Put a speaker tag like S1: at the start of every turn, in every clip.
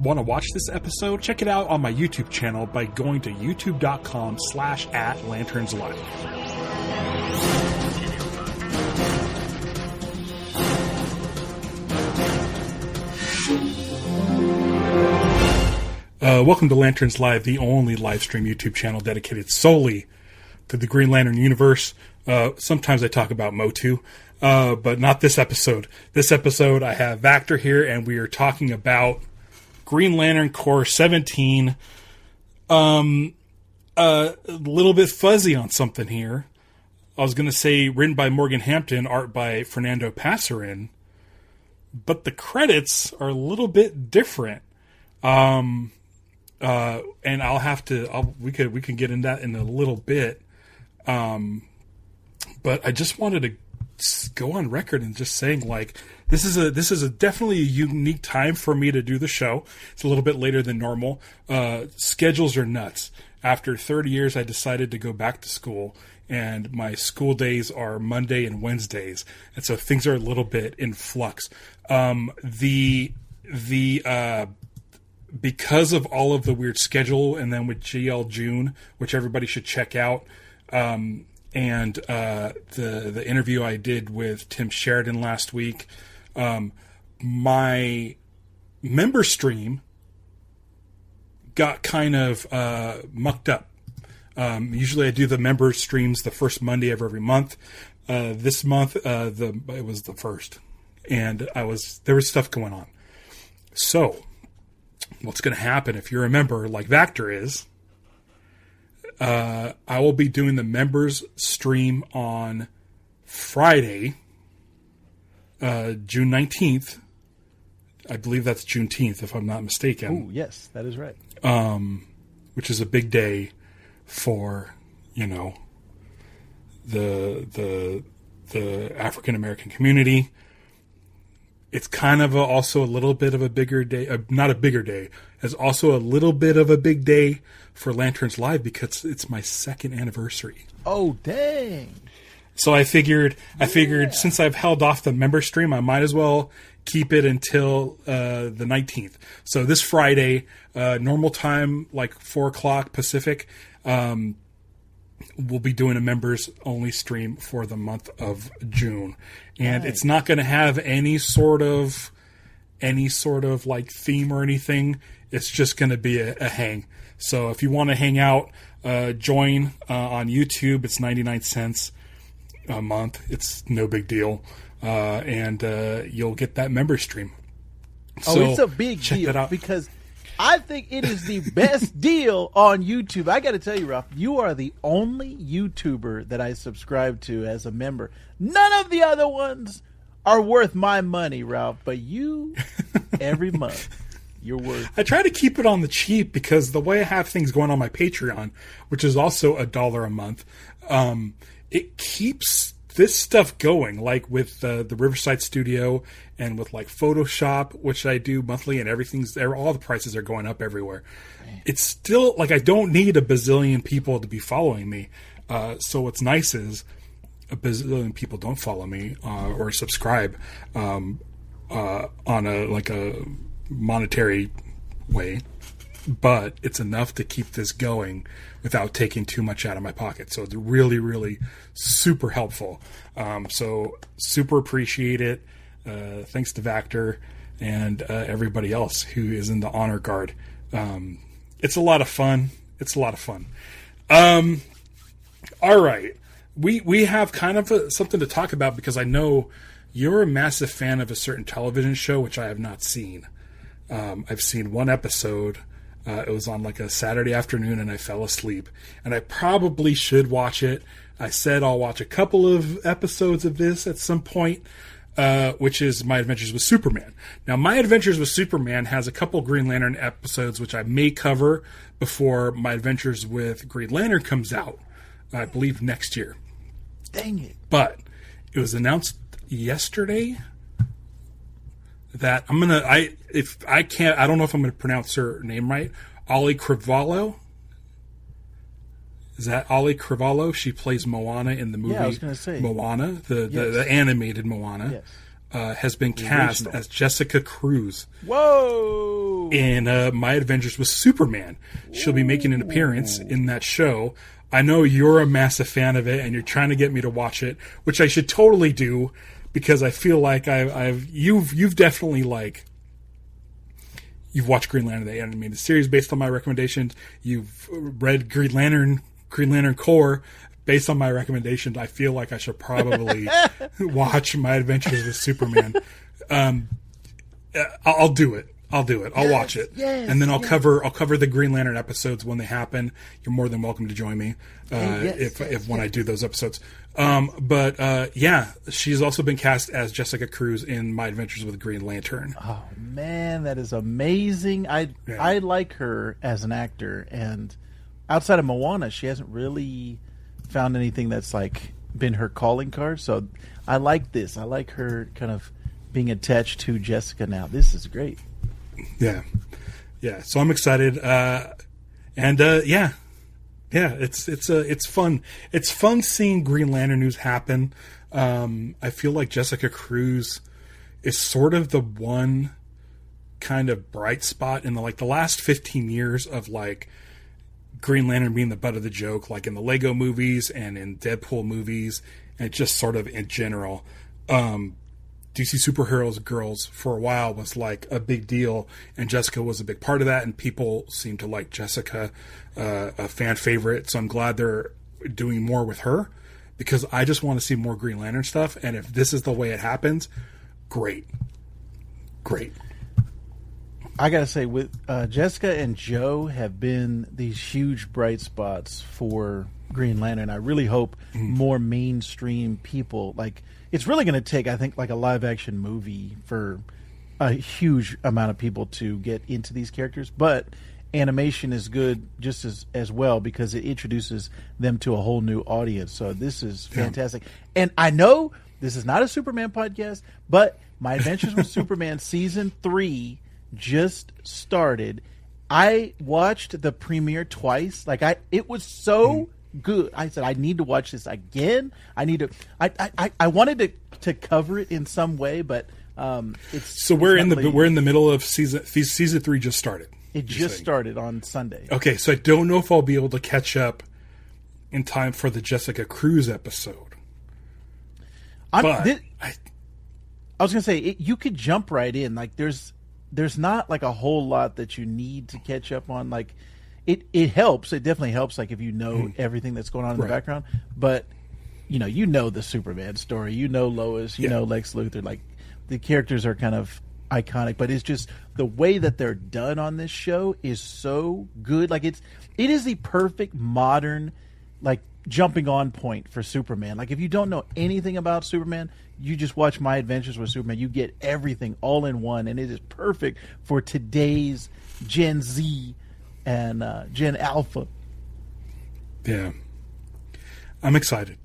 S1: Want to watch this episode? Check it out on my YouTube channel by going to youtube.com/@lanternslive. Welcome to Lanterns Live, the only live stream YouTube channel dedicated solely to the Green Lantern universe. Sometimes I talk about Motu, but not this episode. This episode, I have Vactor here, and we are talking about Green Lantern Corps 17. A little bit fuzzy on something here. I was going to say written by Morgan Hampton, art by Fernando Passarin, but the credits are a little bit different. And we can get into that in a little bit. But I just wanted to go on record and just saying, like, this is definitely a unique time for me to do the show. It's a little bit later than normal. Schedules are nuts. After 30 years, I decided to go back to school, and my school days are Monday and Wednesdays. And so things are a little bit in flux. Because of all of the weird schedule, and then with GL June, which everybody should check out, and the interview I did with Tim Sheridan last week, my member stream got kind of mucked up. Usually I do the member streams the first Monday of every month. This month it was the first, and there was stuff going on. So what's going to happen if you're a member like Vactor is, I will be doing the members stream on Friday, June 19th. I believe that's Juneteenth, if I'm not mistaken.
S2: Oh, yes, that is right.
S1: Which is a big day for, the African American community. It's kind of also a little bit of a bigger day, not a bigger day, it's also a little bit of a big day for Lanterns Live because it's my second anniversary.
S2: Oh, dang.
S1: So I figured since I've held off the member stream, I might as well keep it until the 19th. So this Friday, normal time, like 4 o'clock Pacific, we'll be doing a members only stream for the month of June. And It's not going to have any sort of like theme or anything. It's just going to be a hang. So if you want to hang out, join on YouTube. It's 99 cents a month. It's no big deal. And you'll get that member stream. So
S2: it's a big deal because I think it is the best deal on YouTube. I got to tell you, Ralph, you are the only YouTuber that I subscribe to as a member. None of the other ones are worth my money, Ralph, but you, every month, you're worth.
S1: I try to keep it on the cheap because the way I have things going on my Patreon, which is also $1 a month, it keeps this stuff going, like with the Riverside Studio and with like Photoshop, which I do monthly, and everything's there. All the prices are going up everywhere. It's still like I don't need a bazillion people to be following me. So what's nice is a bazillion people don't follow me or subscribe on a monetary way, but it's enough to keep this going without taking too much out of my pocket. So it's really, really super helpful. So super appreciate it. Thanks to Vactor and everybody else who is in the honor guard. It's a lot of fun. All right. We have kind of something to talk about because I know you're a massive fan of a certain television show, which I have not seen. I've seen one episode. It was on like a Saturday afternoon and I fell asleep. And I probably should watch it. I said I'll watch a couple of episodes of this at some point, which is My Adventures with Superman. Now, My Adventures with Superman has a couple Green Lantern episodes, which I may cover before My Adventures with Green Lantern comes out, I believe next year.
S2: Dang it.
S1: But it was announced yesterday that I don't know if I'm gonna pronounce her name right. Ollie Cravalho. Is that Ollie Cravalho? She plays Moana in the movie.
S2: Yeah, I was gonna say
S1: Moana, the animated Moana.
S2: Yes.
S1: has been cast as Jessica Cruz.
S2: Whoa!
S1: In My Adventures with Superman. She'll be making an appearance in that show. I know you're a massive fan of it, and you're trying to get me to watch it, which I should totally do, because I feel like you've definitely you've watched Green Lantern the animated series based on my recommendations. You've read Green Lantern Corps based on my recommendations. I feel like I should probably watch My Adventures with Superman. I'll do it. I'll watch it, and then I'll cover the Green Lantern episodes when they happen. You're more than welcome to join me when I do those episodes. She's also been cast as Jessica Cruz in My Adventures with Green Lantern.
S2: Oh man, that is amazing. I like her as an actor, and outside of Moana, she hasn't really found anything that's been her calling card. So I like this. I like her kind of being attached to Jessica now. This is great.
S1: Yeah. So I'm excited, it's fun. It's fun seeing Green Lantern news happen. I feel like Jessica Cruz is sort of the one kind of bright spot in the last 15 years of Green Lantern being the butt of the joke, in the Lego movies and in Deadpool movies, and just sort of in general. DC Superheroes Girls for a while was a big deal, and Jessica was a big part of that, and people seem to like Jessica, a fan favorite. So I'm glad they're doing more with her, because I just want to see more Green Lantern stuff. And if this is the way it happens, great.
S2: I gotta say, with Jessica and Joe have been these huge bright spots for Green Lantern. I really hope more mainstream people it's really going to take, I think, a live action movie for a huge amount of people to get into these characters. But animation is good just as well, because it introduces them to a whole new audience. So this is fantastic. And I know this is not a Superman podcast, but My Adventures with Superman Season 3 just started. I watched the premiere twice. It was so good. I said, I need to watch this again. I need to. I wanted to cover it in some way, but
S1: we're in the middle of season 3. Just started.
S2: It just started on Sunday.
S1: Okay, so I don't know if I'll be able to catch up in time for the Jessica Cruz episode.
S2: I was gonna say you could jump right in. There's not a whole lot that you need to catch up on. It helps. It definitely helps. If you know everything that's going on in the background, but you know the Superman story. You know Lois. You know Lex Luthor. The characters are kind of iconic, but it's just the way that they're done on this show is so good. It is the perfect modern jumping on point for Superman. If you don't know anything about Superman, you just watch My Adventures with Superman. You get everything all in one, and it is perfect for today's Gen Z and Gen Alpha.
S1: Yeah. I'm excited.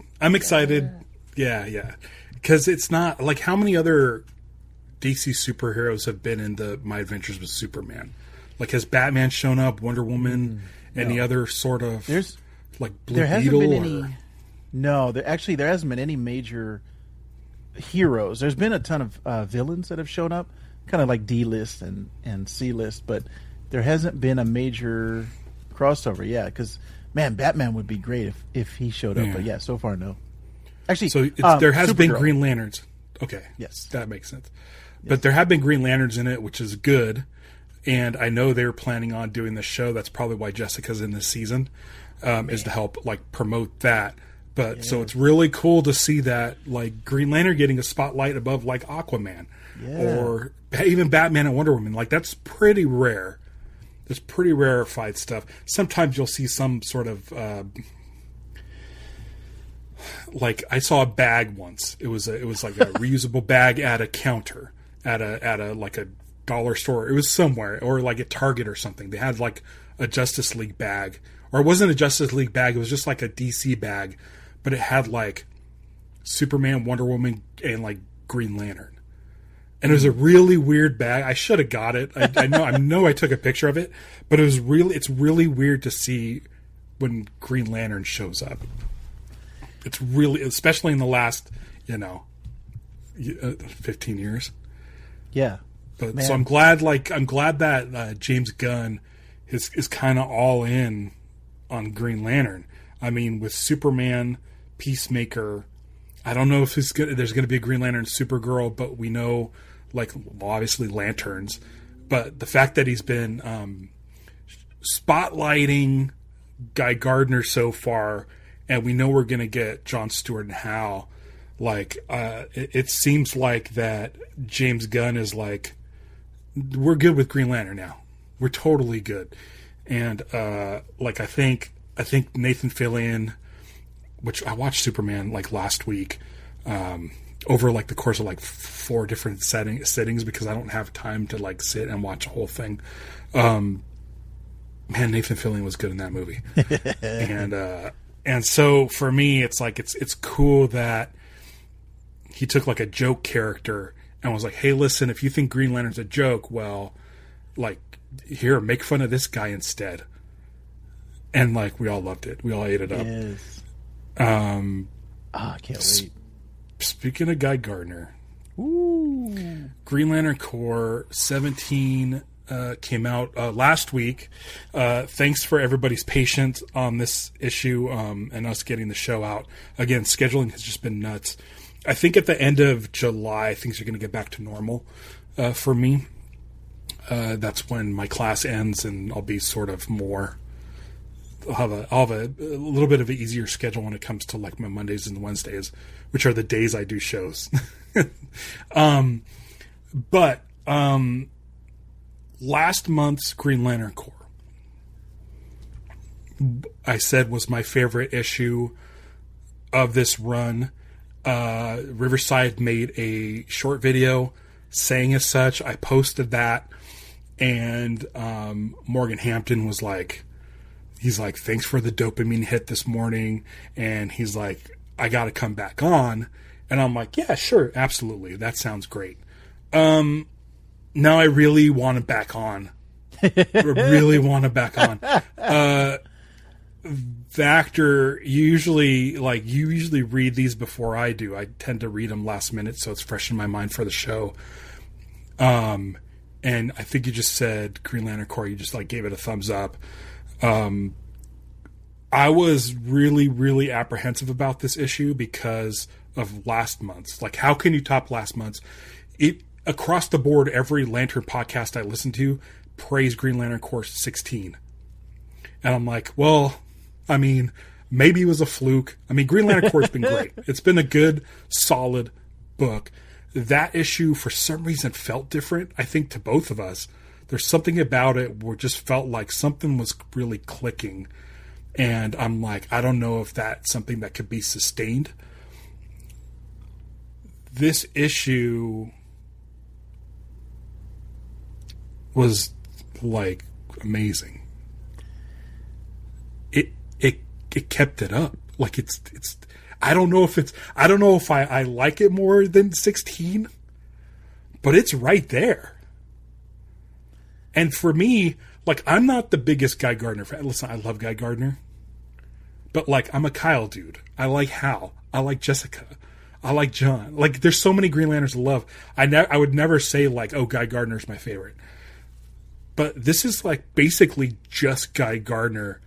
S1: Yeah. Because it's not how many other DC superheroes have been in the My Adventures with Superman? Has Batman shown up, Wonder Woman, any other sort of Blue
S2: there hasn't
S1: Beetle?
S2: Been any. No, there hasn't been any major heroes. There's been a ton of villains that have shown up, kind of D-list and C-list, but there hasn't been a major crossover. Yeah, because Batman would be great if he showed up. But so far no. Actually,
S1: so there has been Green Lanterns. Okay,
S2: yes,
S1: that makes sense. Yes. But there have been Green Lanterns in it, which is good. And I know they were planning on doing the show. That's probably why Jessica's in this season, is to help promote that. But so it's really cool to see that Green Lantern getting a spotlight above Aquaman, or even Batman and Wonder Woman. That's pretty rare. There's pretty rarefied stuff. Sometimes you'll see some sort of I saw a bag once. It was a reusable bag at a counter at a dollar store. It was somewhere, or at Target or something. They had a Justice League bag, or it wasn't a Justice League bag. It was just a DC bag, but it had Superman, Wonder Woman, and Green Lantern. And it was a really weird bag. I should have got it. I know I took a picture of it, but it's really weird to see when Green Lantern shows up. It's really, especially in the last, 15 years.
S2: Yeah.
S1: But
S2: Man.
S1: so I'm glad that James Gunn is kind of all in on Green Lantern. I mean, with Superman, Peacemaker, I don't know if there's going to be a Green Lantern, Supergirl, but we know, obviously Lanterns. But the fact that he's been spotlighting Guy Gardner so far, and we know we're going to get Jon Stewart and Hal, it seems like that James Gunn is like, we're good with Green Lantern now. We're totally good. And I think Nathan Fillion, which I watched Superman last week, over the course of 4 different sittings because I don't have time to sit and watch a whole thing. Man, Nathan Fillion was good in that movie. and so for me, it's it's cool that he took a joke character and was like, hey, listen, if you think Green Lantern's a joke, well, here, make fun of this guy instead. And we all loved it. We all ate it up.
S2: Yes. I can't wait.
S1: Speaking of Guy Gardner,
S2: ooh,
S1: Green Lantern Corps 17 came out last week. Thanks for everybody's patience on this issue and us getting the show out. Again, scheduling has just been nuts. I think at the end of July, things are going to get back to normal for me. That's when my class ends, and I'll be sort of more. I'll have a little bit of an easier schedule when it comes to my Mondays and Wednesdays, which are the days I do shows. But last month's Green Lantern Corps, I said, was my favorite issue of this run. Riverside made a short video saying as such. I posted that, and Morgan Hampton was he's like, thanks for the dopamine hit this morning, and he's like, I got to come back on, and I'm like, yeah, sure, absolutely, that sounds great. Now I really want to back on. Vactor, you usually read these before I do. I tend to read them last minute, so it's fresh in my mind for the show. And I think you just said Green Lantern Corps, you just gave it a thumbs up. I was really, really apprehensive about this issue because of last month's. How can you top last month's? Across the board, every Lantern podcast I listen to praised Green Lantern Corps 16. And I'm like, well, I mean, maybe it was a fluke. I mean, Green Lantern Corps has been great. It's been a good, solid book. That issue, for some reason, felt different, I think, to both of us. There's something about it where it just felt like something was really clicking. And I'm like, I don't know if that's something that could be sustained. This issue was amazing. It kept it up. It's I don't know if I like it more than 16, but it's right there. And for me, I'm not the biggest Guy Gardner fan. Listen, I love Guy Gardner, but I'm a Kyle dude. I like Hal. I like Jessica. I like John. There's so many Green Lanterns to love. I would never say oh, Guy Gardner's my favorite. But this is basically just Guy Gardner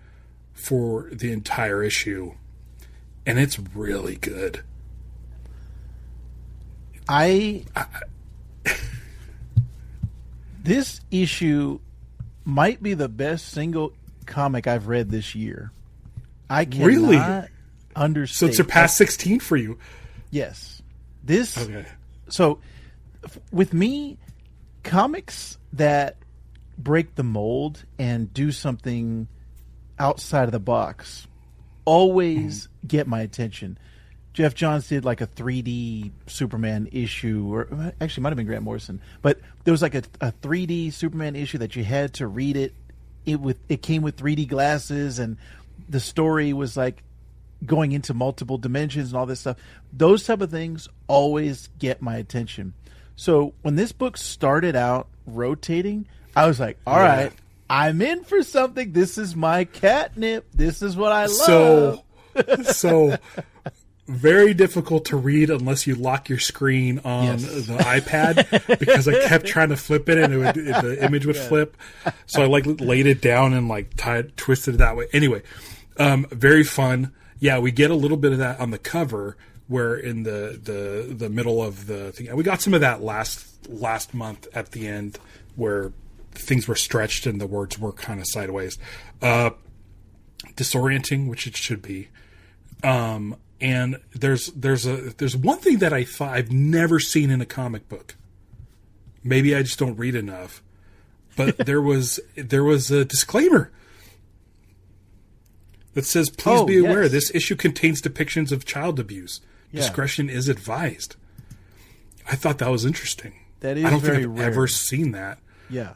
S1: for the entire issue, and it's really good.
S2: This issue might be the best single comic I've read this year. I cannot
S1: really
S2: understate.
S1: So it surpassed 16 for you.
S2: Yes.
S1: Okay.
S2: So with me, comics that break the mold and do something outside of the box always get my attention. Jeff Johns did a 3D Superman issue, or actually it might have been Grant Morrison, but there was a 3D Superman issue that you had to read it. It came with 3D glasses, and the story was going into multiple dimensions and all this stuff. Those type of things always get my attention. So when this book started out rotating, I was like, all right, I'm in for something. This is my catnip. This is what I love.
S1: So very difficult to read unless you lock your screen on the iPad, because I kept trying to flip it and the image would flip. So I laid it down and twisted it that way. Anyway, very fun. Yeah, we get a little bit of that on the cover, where in the middle of the thing, and we got some of that last month at the end, where things were stretched and the words were kind of sideways, disorienting, which it should be. And there's one thing that I thought I've never seen in a comic book. Maybe I just don't read enough, but there was a disclaimer that says, "Please be aware, this issue contains depictions of child abuse. Discretion is advised." I thought that was interesting.
S2: That is
S1: I don't
S2: very
S1: think I've
S2: rare.
S1: ever seen that.
S2: Yeah.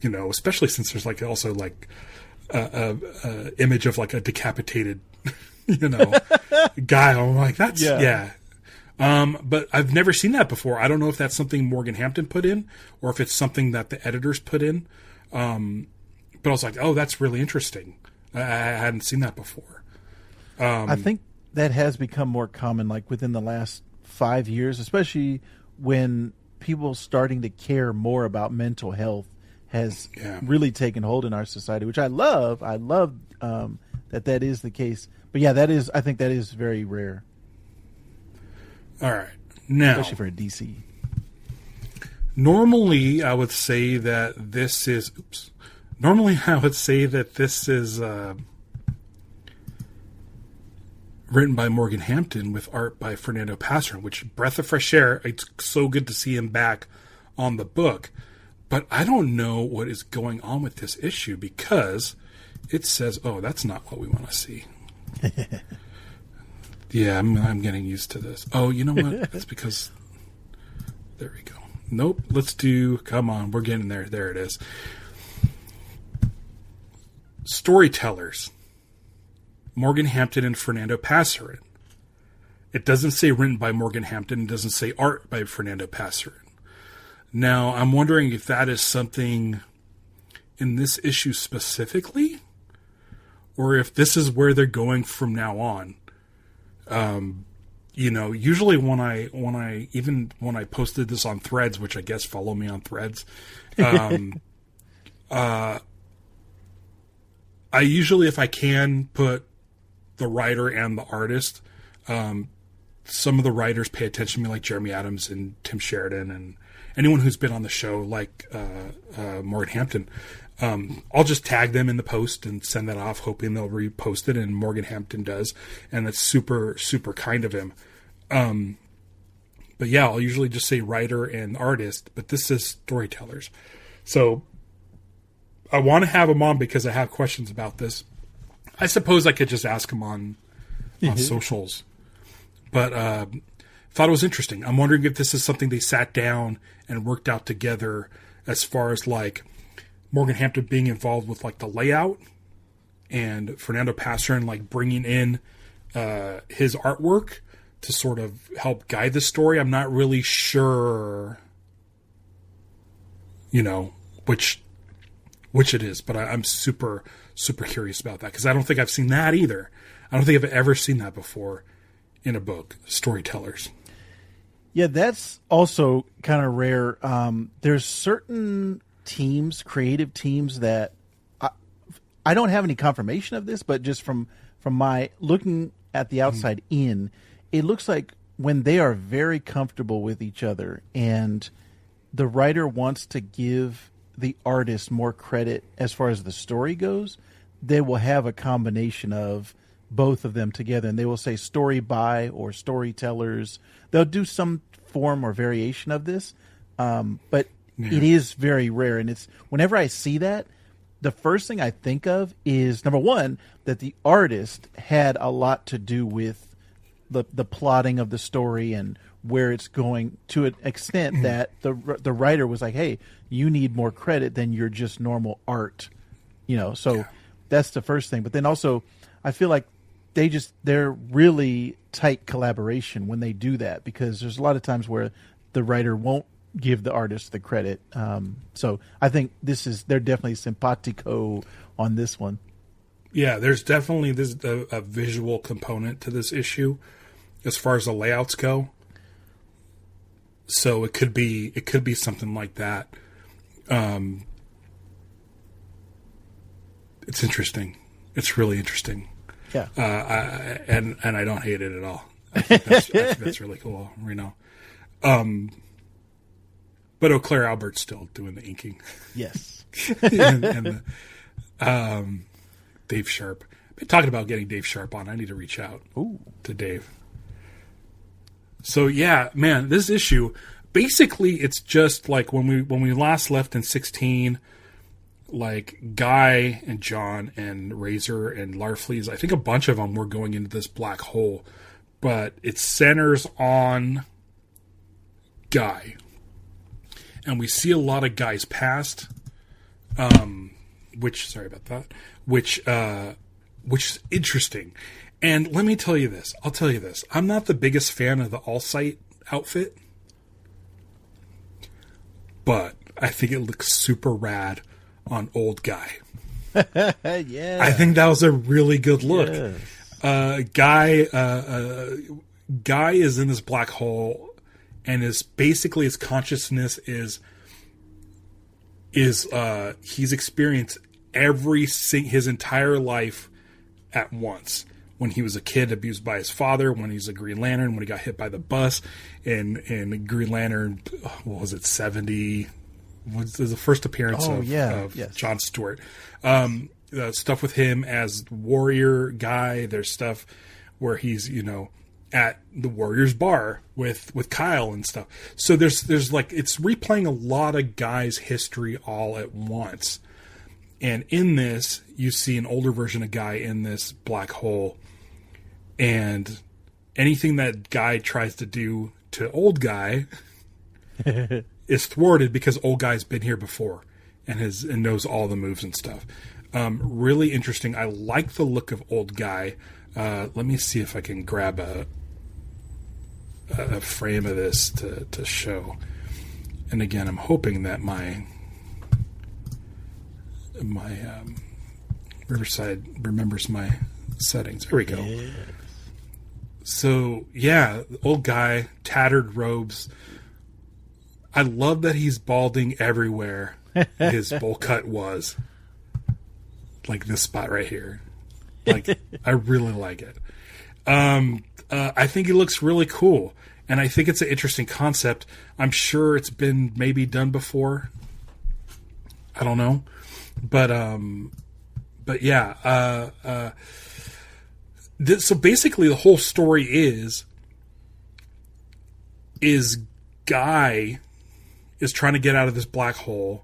S1: Especially since there's also a image of a decapitated, guy. I'm like, that's but I've never seen that before. I don't know if that's something Morgan Hampton put in, or if it's something that the editors put in. But I was like, oh, that's really interesting. I hadn't seen that before.
S2: I think that has become more common, within the last 5 years, especially when people starting to care more about mental health has really taken hold in our society, which I love. I love that is the case. But I think that is very rare.
S1: All right. Now,
S2: especially for a DC.
S1: Normally, I would say that this is written by Morgan Hampton with art by Fernando Passeron, which, breath of fresh air. It's so good to see him back on the book. But I don't know what is going on with this issue, because it says, oh, that's not what we want to see. Yeah, I'm getting used to this. Oh, you know what? That's because... There we go. Nope. Come on. We're getting there. There it is. Storytellers. Morgan Hampton and Fernando Passeron. It doesn't say written by Morgan Hampton. It doesn't say art by Fernando Passeron. Now, I'm wondering if that is something in this issue specifically, or if this is where they're going from now on. Usually when I posted this on Threads, which I guess follow me on Threads, I usually, if I can, put the writer and the artist. Some of the writers pay attention to me, like Jeremy Adams and Tim Sheridan, and anyone who's been on the show, like Morgan Hampton. I'll just tag them in the post and send that off, hoping they'll repost it, and Morgan Hampton does, and that's super, super kind of him. But yeah, I'll usually just say writer and artist, but this is storytellers. So I want to have him on because I have questions about this. I suppose I could just ask him on socials, but thought it was interesting. I'm wondering if this is something they sat down and worked out together, as far as Morgan Hampton being involved with the layout, and Fernando Passeron bringing in his artwork to sort of help guide the story. I'm not really sure, which it is, but I'm super, super curious about that, because I don't think I've seen that either. I don't think I've ever seen that before in a book, storytellers.
S2: Yeah, that's also kind of rare. There's certain teams, creative teams, that I don't have any confirmation of this, but just from my looking at the outside in, it looks like when they are very comfortable with each other and the writer wants to give the artist more credit as far as the story goes, they will have a combination of both of them together, and they will say story by or storytellers. They'll do some form or variation of this, but it is very rare. And it's whenever I see that, the first thing I think of is, number one, that the artist had a lot to do with the plotting of the story and where it's going, to an extent that the writer was like, hey, you need more credit than your just normal art. That's the first thing. But then also, I feel like they're really tight collaboration when they do that, because there's a lot of times where the writer won't give the artist the credit. So I think they're definitely simpatico on this one.
S1: Yeah, there's definitely a visual component to this issue as far as the layouts go. So it could be something like that. It's interesting. It's really interesting.
S2: Yeah.
S1: And I don't hate it at all. I think that's really cool, But Eau Claire Albert's still doing the inking.
S2: Yes.
S1: and Dave Sharp. I've been talking about getting Dave Sharp on. I need to reach out to Dave. So yeah, man, this issue, basically it's just like when we last left in 16, like Guy and John and Razor and Larfleeze, I think a bunch of them were going into this black hole, but it centers on Guy. And we see a lot of Guy's past, which is interesting. And let me tell you this. I'll tell you this. I'm not the biggest fan of the All-Sight outfit, but I think it looks super rad on old Guy.
S2: Yeah.
S1: I think that was a really good look.
S2: Yes.
S1: Guy is in this black hole, and basically his consciousness is he's experienced his entire life at once. When he was a kid, abused by his father, when he's a Green Lantern, when he got hit by the bus, and Green Lantern, what was it, 70? Was the first appearance of John Stewart. Stuff with him as warrior Guy. There's stuff where he's, at the Warriors bar with Kyle and stuff. So there's like, it's replaying a lot of Guy's history all at once. And in this, you see an older version of Guy in this black hole. And anything that Guy tries to do to old Guy is thwarted because old Guy's been here before and knows all the moves and stuff. Really interesting. I like the look of old Guy. Let me see if I can grab a frame of this to show. And again, I'm hoping that my Riverside remembers my settings. There we go. Yeah. So, yeah, old Guy, tattered robes. I love that he's balding everywhere his bowl cut was. Like this spot right here. Like, I really like it. I think he looks really cool. And I think it's an interesting concept. I'm sure it's been maybe done before. I don't know. But yeah. So basically the whole story is Guy is trying to get out of this black hole.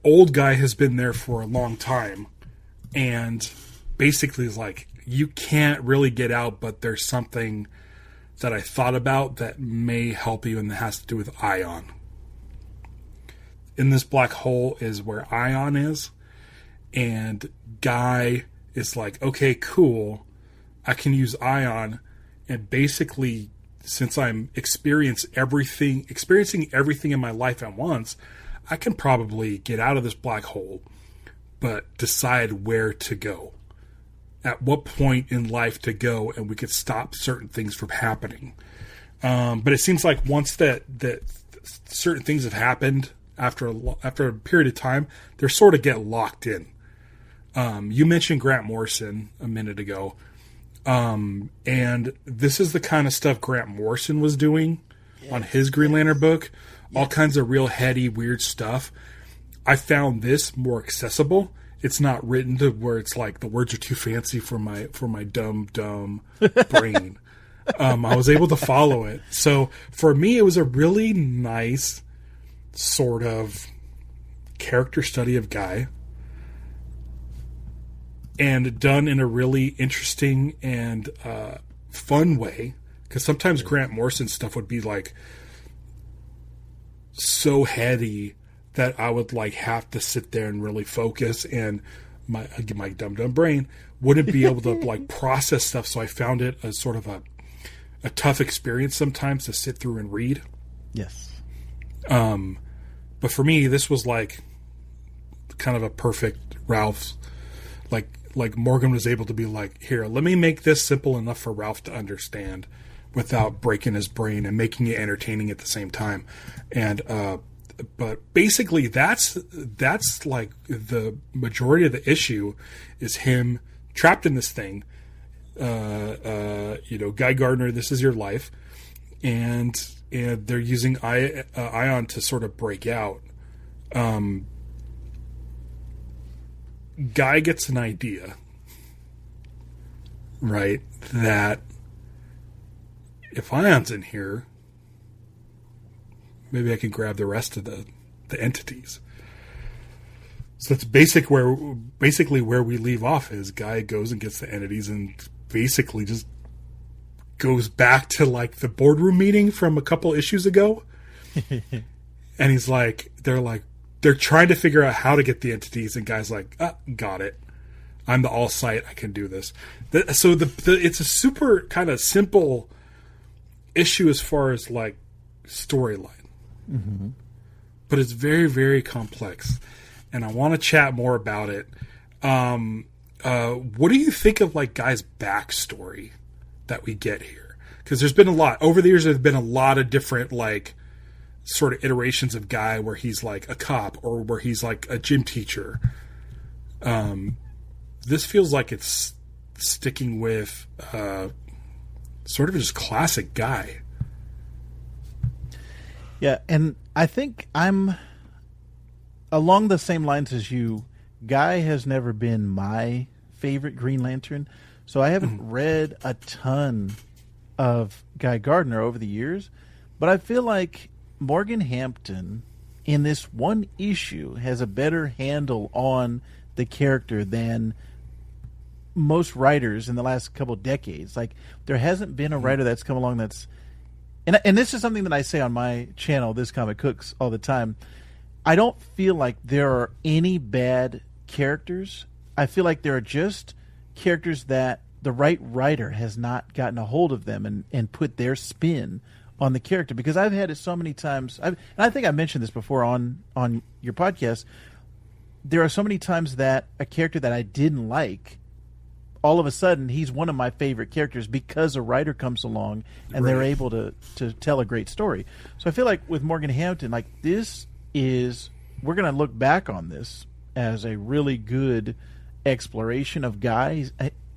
S1: Old Guy has been there for a long time. And basically is like, you can't really get out, but there's something that I thought about that may help you, and that has to do with Ion. In this black hole is where Ion is, and Guy is like, okay, cool, I can use Ion, and basically, since I'm experiencing everything in my life at once, I can probably get out of this black hole, but decide where to go. At what point in life to go, and we could stop certain things from happening. But it seems like once that certain things have happened after a period of time, they sort of get locked in. You mentioned Grant Morrison a minute ago, and this is the kind of stuff Grant Morrison was doing on his Green Lantern book. All kinds of real heady, weird stuff. I found this more accessible. It's not written to where it's like the words are too fancy for my dumb brain. I was able to follow it. So for me, it was a really nice sort of character study of Guy, and done in a really interesting and fun way. Because sometimes Grant Morrison stuff would be like so heady that I would like have to sit there and really focus, and my dumb brain wouldn't be able to like process stuff. So I found it as sort of a tough experience sometimes to sit through and read.
S2: Yes. But
S1: for me, this was like kind of a perfect Ralph's, like like Morgan was able to be like, here, let me make this simple enough for Ralph to understand without breaking his brain and making it entertaining at the same time. And but basically that's like the majority of the issue is him trapped in this thing. Guy Gardner, this is your life, and they're using Ion to sort of break out. Guy gets an idea, right, that if Ion's in here, maybe I can grab the rest of the entities. So that's basically where we leave off is Guy goes and gets the entities and basically just goes back to like the boardroom meeting from a couple issues ago. And he's like, they're trying to figure out how to get the entities, and Guy's like, got it. I'm the all sight. I can do this. So it's a super kind of simple issue as far as like storyline, but it's very, very complex, and I want to chat more about it. What do you think of like Guy's backstory that we get here? Because there's been a lot over the years. There's been a lot of different like sort of iterations of Guy where he's like a cop or where he's like a gym teacher. This feels like it's sticking with sort of just classic Guy.
S2: Yeah, and I think I'm along the same lines as you. Guy has never been my favorite Green Lantern, so I haven't read a ton of Guy Gardner over the years, but I feel like Morgan Hampton in this one issue has a better handle on the character than most writers in the last couple of decades. Like, there hasn't been a writer that's come along that's... And this is something that I say on my channel, This Comic Cooks, all the time. I don't feel like there are any bad characters. I feel like there are just characters that the right writer has not gotten a hold of them and put their spin on the character. Because I've had it so many times, and I think I mentioned this before on your podcast, there are so many times that a character that I didn't like, all of a sudden he's one of my favorite characters because a writer comes along and they're able to tell a great story. So I feel like with Morgan Hampton, like this is, we're going to look back on this as a really good exploration of Guy.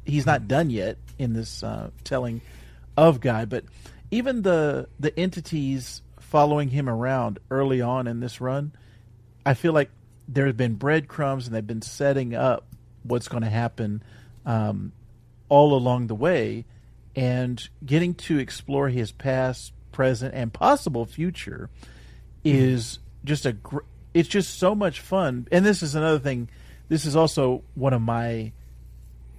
S2: He's not done yet in this telling of Guy, but even the entities following him around early on in this run, I feel like there have been breadcrumbs and they've been setting up what's going to happen all along the way, and getting to explore his past, present, and possible future is just it's just so much fun. And this is another thing. This is also one of my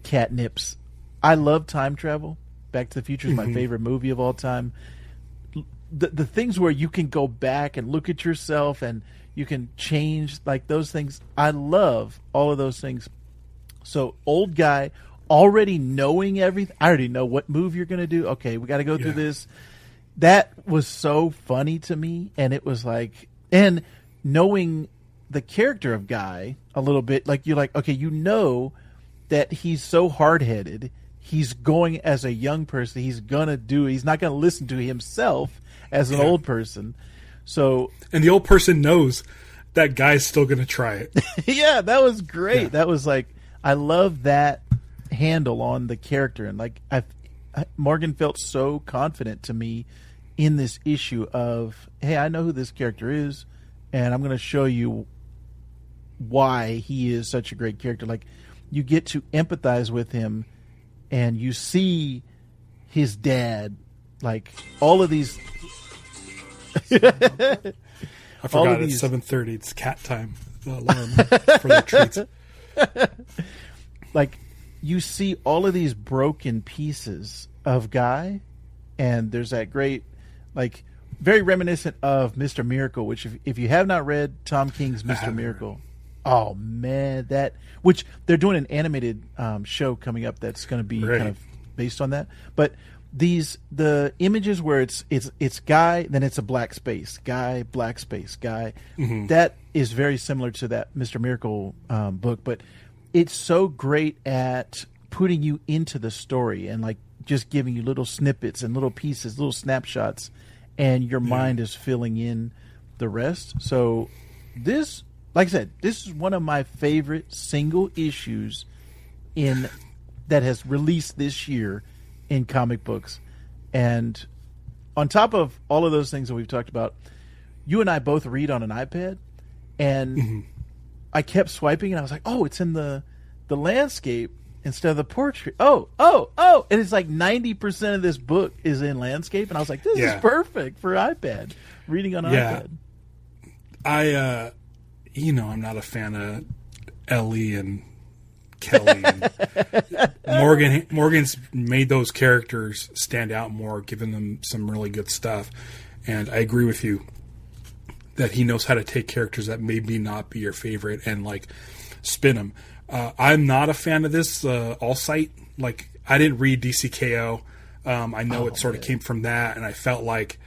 S2: catnips. I love time travel. Back to the Future is my favorite movie of all time. The things where you can go back and look at yourself and you can change, like those things. I love all of those things. So old Guy already knowing everything. I already know what move you're going to do. Okay, we got to go through this. That was so funny to me. And it was like, and knowing the character of Guy a little bit, like you're like, okay, you know that he's so hard-headed. He's going as a young person. He's not going to listen to himself as an old person. So, and
S1: the old person knows that Guy's still going to try it.
S2: Yeah, that was great. Yeah. That was like, I love that handle on the character. And like, Morgan felt so confident to me in this issue of, hey, I know who this character is, and I'm going to show you why he is such a great character. Like, you get to empathize with him, and you see his dad, like all of these.
S1: I forgot it's 7:30. It's cat time. The alarm for the treats.
S2: Like, you see all of these broken pieces of Guy, and there's that great, like, very reminiscent of Mr. Miracle, which if you have not read Tom King's Mr. Miracle, oh man, which they're doing an animated show coming up that's going to be kind of based on that. But the images where it's Guy, then it's a black space, Guy, black space, Guy. That is very similar to that Mr. Miracle book, but it's so great at putting you into the story and like just giving you little snippets and little pieces, little snapshots, and your mind is filling in the rest. So this, like I said, this is one of my favorite single issues that has released this year in comic books. And on top of all of those things that we've talked about, you and I both read on an iPad, and I kept swiping, and I was like, oh, it's in the landscape instead of the portrait. Oh. And it's like 90% of this book is in landscape. And I was like, this is perfect for iPad, reading on iPad.
S1: I'm not a fan of Ellie and Kelly. And Morgan's made those characters stand out more, giving them some really good stuff. And I agree with you that he knows how to take characters that maybe not be your favorite and like spin them. I'm not a fan of this All-Sight. Like, I didn't read DCKO. I know it sort of came from that, and I felt like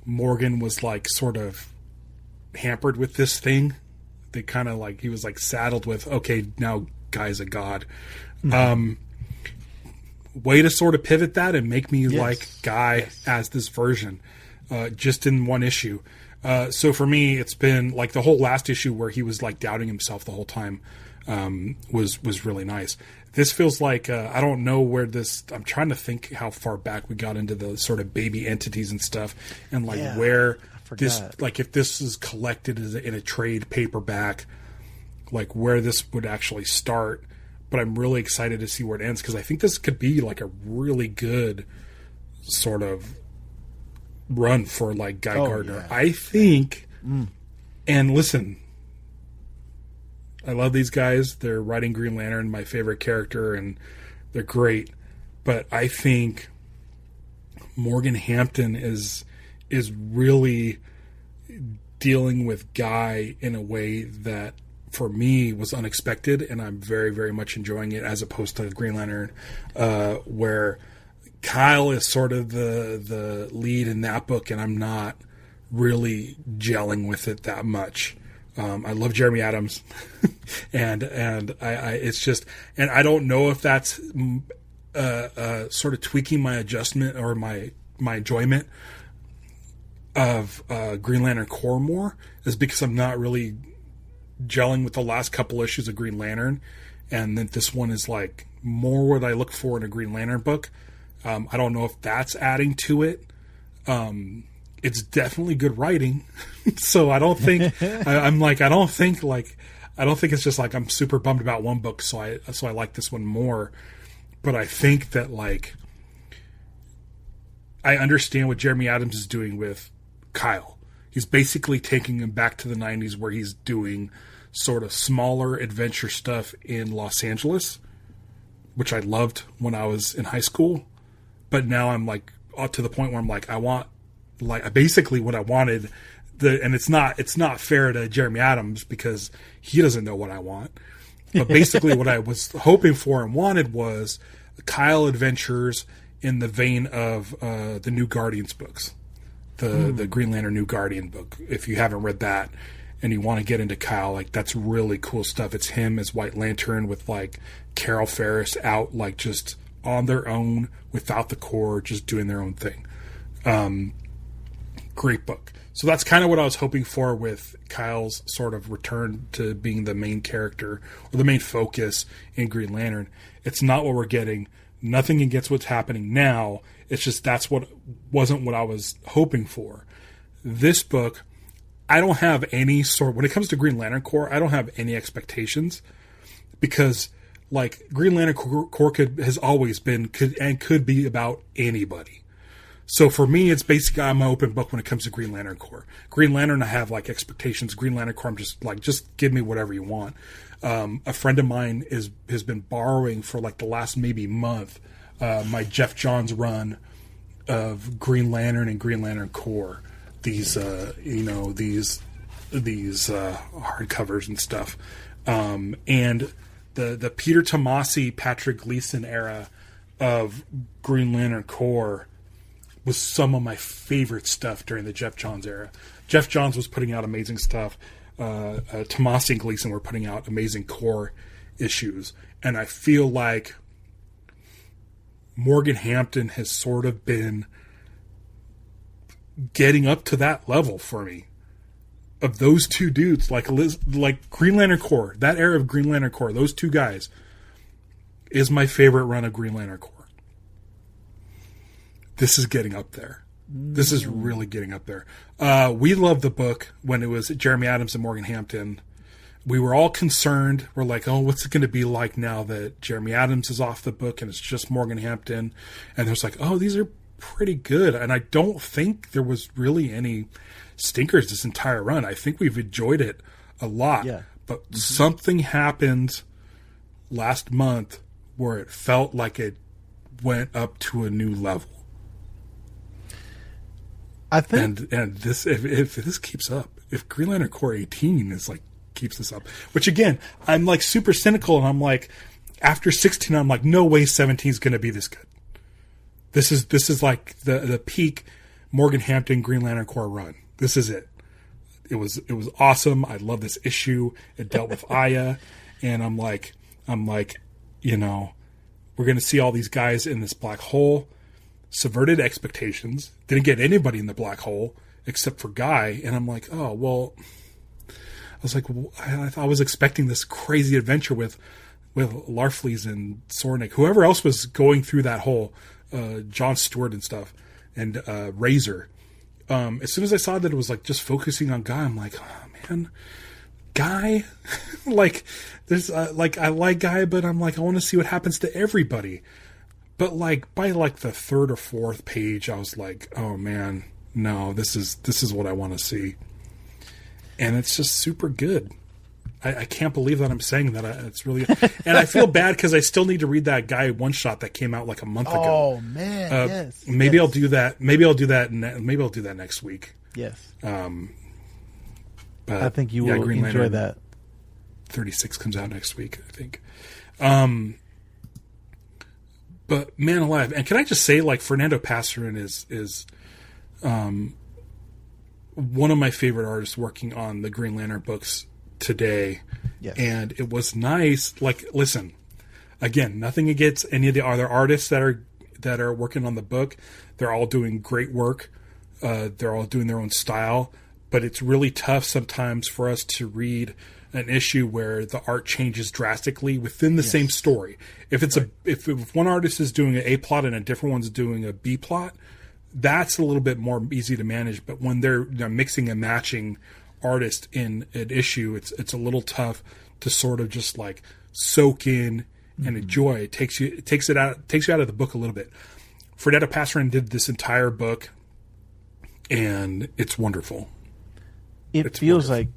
S1: Morgan was like sort of hampered with this thing. They kind of like, he was like saddled with, okay, now Guy's a god. Way to sort of pivot that and make me like Guy as this version, just in one issue. So for me, it's been like the whole last issue where he was like doubting himself the whole time. Was really nice. This feels like I don't know where this. I'm trying to think how far back we got into the sort of baby entities and stuff, and like where this, like if this is collected in a trade paperback, like where this would actually start. But I'm really excited to see where it ends, because I think this could be like a really good sort of run for like Guy Gardner. I think. And listen, I love these guys. They're writing Green Lantern, my favorite character, and they're great. But I think Morgan Hampton is really dealing with Guy in a way that, for me, was unexpected, and I'm very, very much enjoying it, as opposed to Green Lantern, where Kyle is sort of the lead in that book, and I'm not really gelling with it that much. I love Jeremy Adams, and I it's just, and I don't know if that's sort of tweaking my adjustment or my enjoyment of Green Lantern Corps more, is because I'm not really gelling with the last couple issues of Green Lantern, and then this one is like more what I look for in a Green Lantern book. I don't know if that's adding to it. It's definitely good writing. So I don't think I don't think it's just like I'm super bummed about one book, so I like this one more. But I think that, like, I understand what Jeremy Adams is doing with Kyle. He's basically taking him back to the 90s, where he's doing sort of smaller adventure stuff in Los Angeles, which I loved when I was in high school. But now I'm like up to the point where I'm like, I want, like, basically what I wanted, and it's not fair to Jeremy Adams because he doesn't know what I want. But basically what I was hoping for and wanted was Kyle adventures in the vein of the New Guardians books, the Green Lantern New Guardian book. If you haven't read that and you want to get into Kyle, like, that's really cool stuff. It's him as White Lantern with like Carol Ferris out, like, just on their own without the Corps, just doing their own thing. Great book. So that's kind of what I was hoping for with Kyle's sort of return to being the main character or the main focus in Green Lantern. It's not what we're getting. Nothing against what's happening now. It's just wasn't what I was hoping for. This book, I don't have any sort, when it comes to Green Lantern Corps, I don't have any expectations, because like Green Lantern Corps has always been could be about anybody. So for me, it's basically, I'm an open book when it comes to Green Lantern Corps. Green Lantern, I have like expectations. Green Lantern Corps, I'm just like, just give me whatever you want. A friend of mine has been borrowing for like the last maybe month my Jeff Johns run of Green Lantern and Green Lantern Corps. These hardcovers and stuff, and the Peter Tomasi, Patrick Gleason era of Green Lantern Corps was some of my favorite stuff during the Jeff Johns era. Jeff Johns was putting out amazing stuff. Tomasi and Gleason were putting out amazing Corps, issues. And I feel like Morgan Hampton has sort of been getting up to that level for me. Of those two dudes, like Green Lantern Corps, that era of Green Lantern Corps, those two guys is my favorite run of Green Lantern Corps. This is getting up there. This is really getting up there. We loved the book when it was Jeremy Adams and Morgan Hampton. We were all concerned. We're like, oh, what's it going to be like now that Jeremy Adams is off the book and it's just Morgan Hampton? And there's like, oh, these are pretty good. And I don't think there was really any stinkers this entire run. I think we've enjoyed it a lot.
S2: Yeah.
S1: But something happened last month where it felt like it went up to a new level.
S2: I think,
S1: and this if this keeps up, if Green Lantern Corps 18 is like keeps this up, which again I'm like super cynical, and I'm like after 16 I'm like no way 17 is going to be this good. This is like the peak Morgan Hampton Green Lantern Corps run. This is it. It was awesome. I love this issue. It dealt with Aya, and I'm like you know, we're going to see all these guys in this black hole. Subverted expectations. Didn't get anybody in the black hole except for Guy. And I'm like, oh, well, I was expecting this crazy adventure with Larfleeze and Sornik, whoever else was going through that hole, John Stewart and stuff, and Razor. As soon as I saw that it was like just focusing on Guy, I'm like, oh man, Guy, like there's like I like Guy, but I'm like I want to see what happens to everybody. But like by like the third or fourth page, I was like, "Oh man, no! This is what I want to see," and it's just super good. I can't believe that I'm saying that. It's really, and I feel bad because I still need to read that Guy one shot that came out like a month ago.
S2: Oh man, yes.
S1: Maybe I'll do that. Maybe I'll do that. Maybe I'll do that next week.
S2: Yes.
S1: But
S2: I think you will
S1: Green
S2: enjoy
S1: Lantern
S2: that.
S1: 36 comes out next week, I think. But man alive, and can I just say, like Fernando Pasarin is one of my favorite artists working on the Green Lantern books today.
S2: Yes.
S1: And it was nice. Like, listen, again, nothing against any of the other artists that are working on the book. They're all doing great work. They're all doing their own style, but it's really tough sometimes for us to read an issue where the art changes drastically within the same story. If it's if one artist is doing an A plot and a different one's doing a B plot, that's a little bit more easy to manage. But when they're mixing and matching artists in an issue, it's a little tough to sort of just like soak in and enjoy. It takes you out of the book a little bit. Fernando Pasarin did this entire book, and it's wonderful.
S2: It feels like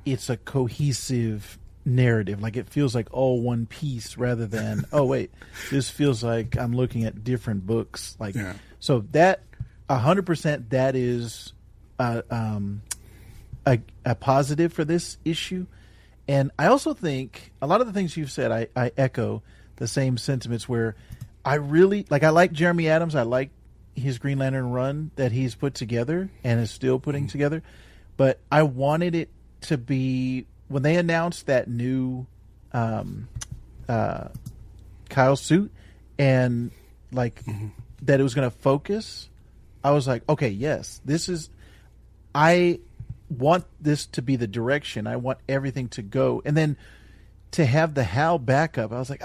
S2: it's a cohesive narrative. Like it feels like all one piece rather than, oh wait, this feels like I'm looking at different books. Like, so that 100% that is a positive for this issue. And I also think a lot of the things you've said, I echo the same sentiments where I like Jeremy Adams. I like his Green Lantern run that he's put together and is still putting together. But I wanted it to be, when they announced that new Kyle suit and like that it was going to focus, I was like, okay, yes, I want this to be the direction. I want everything to go. And then to have the Hal backup, I was like,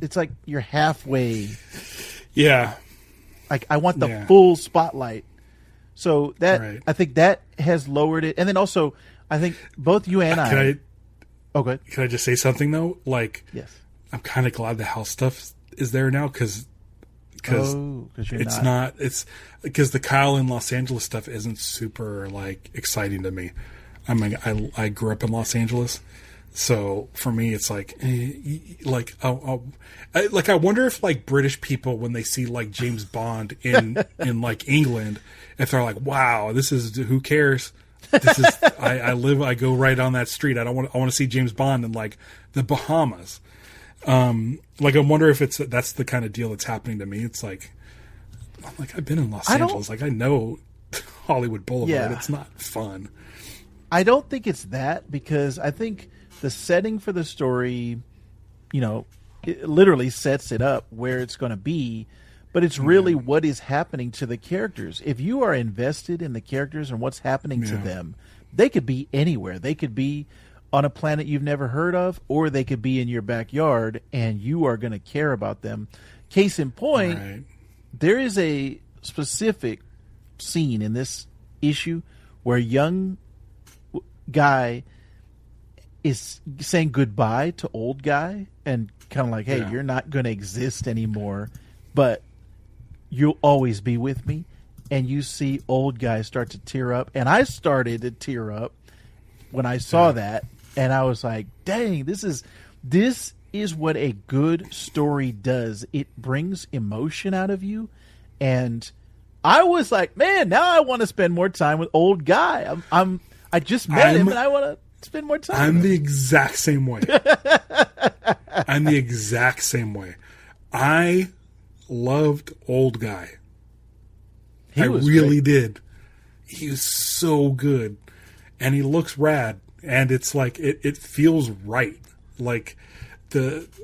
S2: it's like you're halfway.
S1: Yeah.
S2: Like I want the full spotlight. So that I think that has lowered it. And then also, I think both you and I. Oh, good.
S1: Can I just say something though? Like,
S2: yes,
S1: I'm kind of glad the Hal stuff is there now because it's because the Kyle in Los Angeles stuff isn't super like exciting to me. I mean, I grew up in Los Angeles, so for me it's like I wonder if like British people when they see like James Bond in like England, if they're like, wow, this is, who cares? This is I go right on that street. I want to see James Bond in like the Bahamas. Like I wonder if that's the kind of deal that's happening to me. It's like I've been in Los Angeles. Like I know Hollywood Boulevard.
S2: Yeah.
S1: It's not fun.
S2: I don't think it's that, because I think the setting for the story it literally sets it up where it's going to be, but it's really what is happening to the characters. If you are invested in the characters and what's happening to them, they could be anywhere. They could be on a planet you've never heard of, or they could be in your backyard, and you are going to care about them. Case in point, there is a specific scene in this issue where a young guy is saying goodbye to old guy and kind of like, hey, you're not going to exist anymore, but you'll always be with me. And you see old guy start to tear up. And I started to tear up when I saw that. And I was like, dang, this is what a good story does. It brings emotion out of you. And I was like, man, now I want to spend more time with old guy. I just met him and I want to spend more time.
S1: I'm the exact same way. I'm the exact same way. I loved old guy. I really did. He was so good, and he looks rad, and it's like it feels right. Like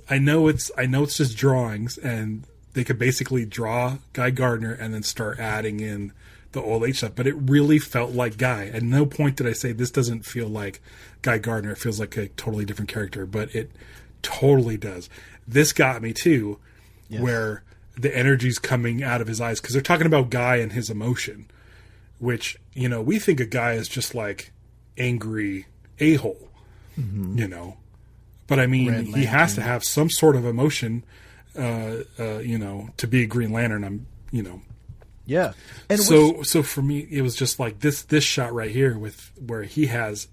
S1: I know it's just drawings, and they could basically draw Guy Gardner and then start adding in the old age stuff, but it really felt like Guy. At no point did I say this doesn't feel like Guy Gardner. It feels like a totally different character, but it totally does. This got me too, where the energy's coming out of his eyes, because they're talking about Guy and his emotion, which, we think of Guy as just like angry a-hole, but I mean, he has to have some sort of emotion, to be a Green Lantern.
S2: Yeah.
S1: And so for me, it was just like this shot right here where he has,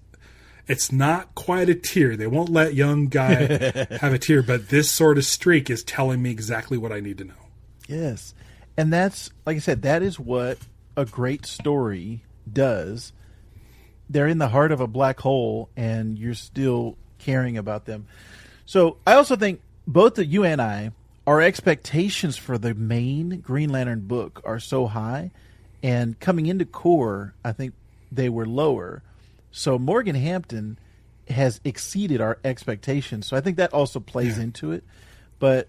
S1: it's not quite a tear. They won't let young Guy have a tear, but this sort of streak is telling me exactly what I need to know.
S2: Yes. And that's, like I said, that is what a great story does. They're in the heart of a black hole and you're still caring about them. So I also think both you and I, our expectations for the main Green Lantern book are so high, and coming into Core, I think they were lower. So Morgan Hampton has exceeded our expectations. So I think that also plays into it. But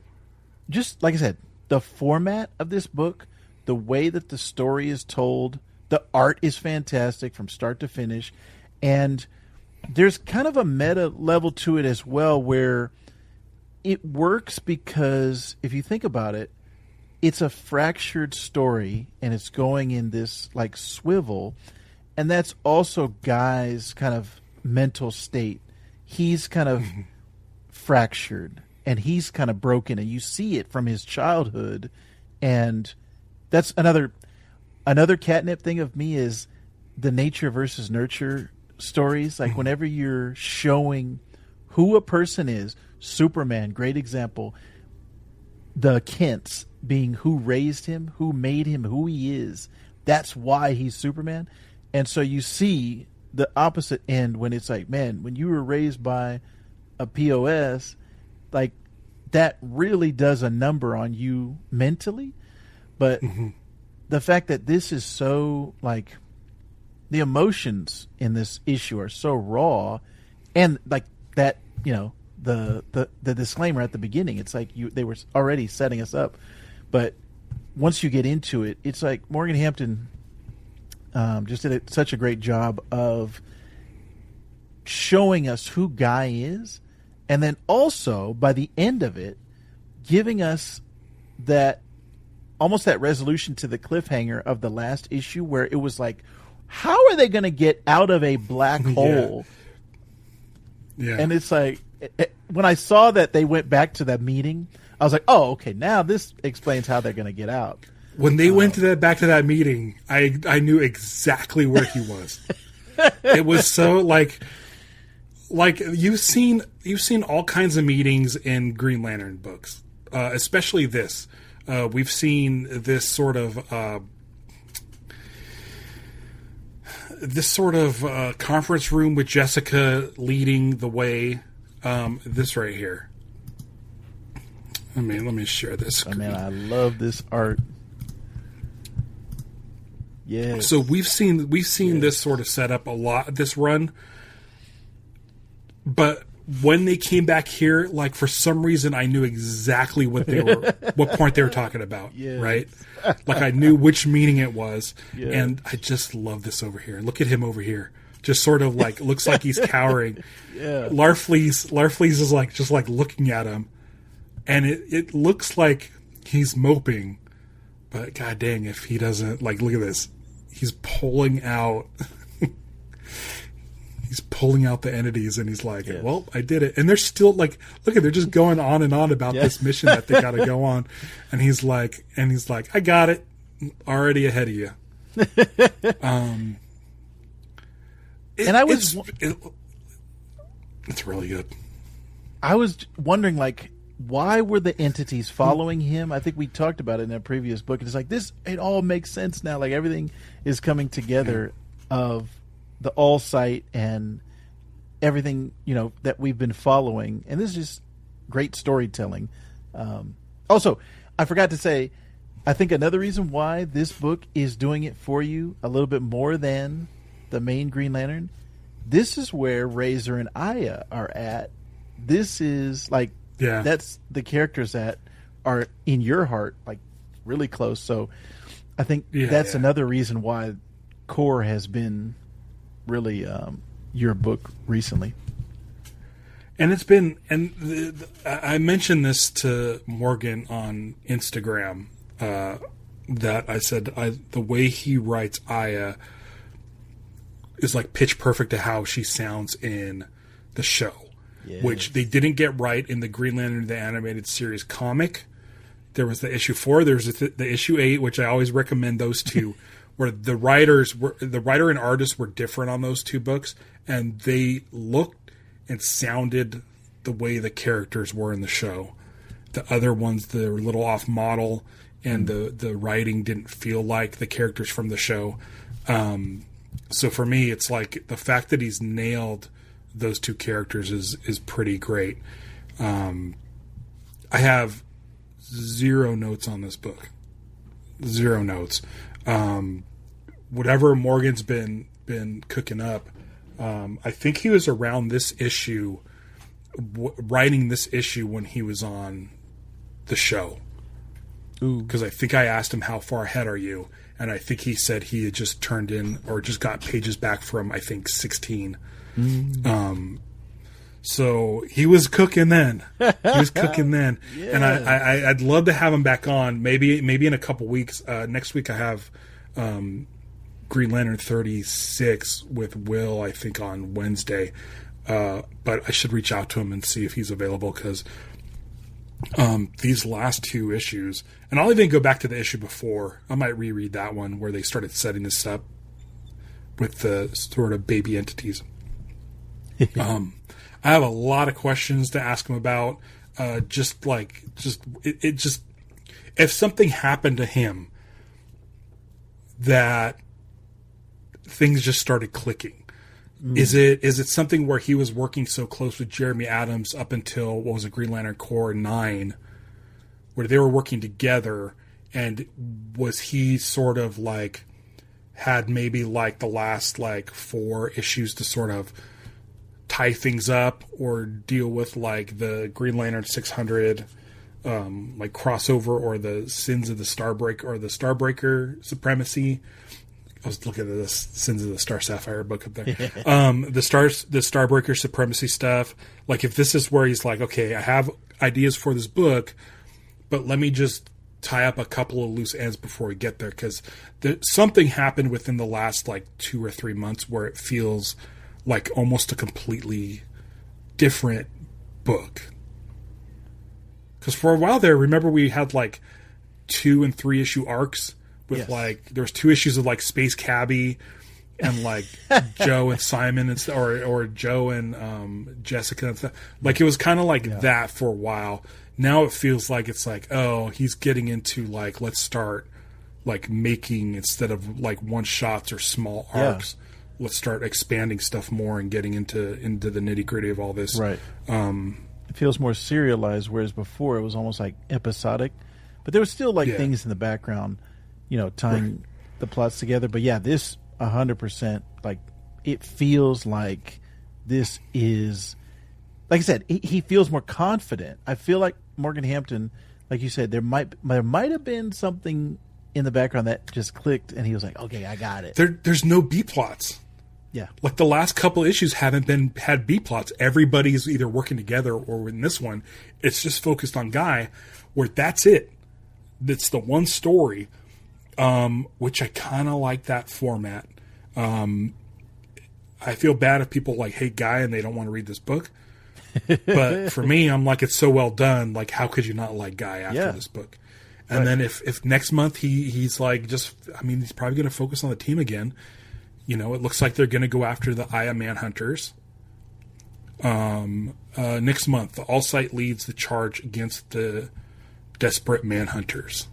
S2: just like I said, the format of this book, the way that the story is told, the art is fantastic from start to finish. And there's kind of a meta level to it as well, where it works because if you think about it, it's a fractured story and it's going in this like swivel. And that's also Guy's kind of mental state. He's kind of fractured and he's kind of broken, and you see it from his childhood. And that's another catnip thing of me is the nature versus nurture stories. Like whenever you're showing who a person is, Superman, great example. The Kents being who raised him, who made him who he is. That's why he's Superman. And so you see the opposite end when it's like, man, when you were raised by a POS, like that really does a number on you mentally. But the fact that this is so like the emotions in this issue are so raw, and like that, the disclaimer at the beginning, it's like they were already setting us up, but once you get into it, it's like Morgan Hampton just did such a great job of showing us who Guy is, and then also by the end of it giving us that almost that resolution to the cliffhanger of the last issue, where it was like, how are they going to get out of a black hole? Yeah. And it's like, when I saw that they went back to that meeting, I was like, oh, okay, now this explains how they're going to get out.
S1: When they went back to that meeting, I knew exactly where he was. It was so like you've seen all kinds of meetings in Green Lantern books, especially this. We've seen this sort of conference room with Jessica leading the way. This right here. Let me share this screen.
S2: Man, I love this art. Yeah.
S1: So we've seen this sort of setup a lot this run, but when they came back here, like for some reason I knew exactly what point they were talking about,
S2: Yes.
S1: right? Like I knew which meaning it was,
S2: Yeah.
S1: and I just love this over here. Look at him over here, just sort of like looks like he's cowering.
S2: Yeah.
S1: Larfleeze is like just like looking at him, and it looks like he's moping, but god dang if he doesn't, like, look at this, he's pulling out. He's pulling out the entities, and he's like,
S2: Yes.
S1: well, I did it. And they're still like, look at, they're just going on and on about this mission that they got to go on. And he's like, I got it, already ahead of you.
S2: And I was,
S1: it's really good.
S2: I was wondering, like, why were the entities following him? I think we talked about it in a previous book. It's like this, it all makes sense now. Like everything is coming together of the all sight and everything, you know, that we've been following. And this is just great storytelling. Also, I forgot to say, I think another reason why this book is doing it for you a little bit more than the main Green Lantern, this is where Razor and Aya are at. This is like, that's the characters that are in your heart, like really close. So I think that's another reason why Core has been really your book recently.
S1: And it's been, and I mentioned this to Morgan on Instagram, that I said the way he writes Aya is like pitch perfect to how she sounds in the show, which they didn't get right in the Green Lantern the Animated Series comic. There was the issue 4, there's the issue 8, which I always recommend those two, where the writer and artist were different on those two books, and they looked and sounded the way the characters were in the show. The other ones, they were a little off model, and the writing didn't feel like the characters from the show. So for me, it's like the fact that he's nailed those two characters is pretty great. I have 0 notes on this book. 0 notes. Whatever Morgan's been cooking up, I think he was around this issue, writing this issue when he was on the show. Because I think I asked him, how far ahead are you? And I think he said he had just turned in or just got pages back from, I think, 16. So he was cooking then. And I'd love to have him back on. Maybe in a couple weeks. Next week I have Green Lantern 36 with Will, I think, on Wednesday. But I should reach out to him and see if he's available, because these last 2 issues, and I'll even go back to the issue before. I might reread that one where they started setting this up with the sort of baby entities. I have a lot of questions to ask him about. If something happened to him that things just started clicking. Is it something where he was working so close with Jeremy Adams up until, what was it, Green Lantern Corps 9, where they were working together, and was he sort of like had maybe like the last like 4 issues to sort of tie things up or deal with like the Green Lantern 600 like crossover, or the Sins of the Starbreaker, or the Starbreaker Supremacy. I was looking at this Sins of the Star Sapphire book up there. The Starbreaker Supremacy stuff. Like, if this is where he's like, okay, I have ideas for this book, but let me just tie up a couple of loose ends before we get there, because something happened within the last like 2 or 3 months where it feels like almost a completely different book. Because for a while there, remember we had like 2 and 3 issue arcs with like, there was 2 issues of like Space Cabbie and like Joe and Simon and or Joe and Jessica and stuff. Like, it was kind of like that for a while. Now it feels like it's like, oh, he's getting into like, let's start like making, instead of like one shots or small arcs, let's start expanding stuff more and getting into the nitty gritty of all this.
S2: Right. It feels more serialized, whereas before it was almost like episodic, but there was still like things in the background, you know, tying the plots together. But yeah, this 100%, like, it feels like this is like I said, he feels more confident. I feel like Morgan Hampton, like you said, there might have been something in the background that just clicked, and he was like, "Okay, I got it."
S1: There's no B plots.
S2: Yeah,
S1: like the last couple issues haven't had B plots. Everybody's either working together, or in this one, it's just focused on Guy, where that's it. That's the one story, which I kind of like that format. I feel bad if people hate Guy and they don't want to read this book. But for me, I'm like, it's so well done. Like, how could you not like Guy after this book? And then if next month he's like, he's probably going to focus on the team again. It looks like they're going to go after the Aya Manhunters. Next month, the All-Sight leads the charge against the desperate Manhunters.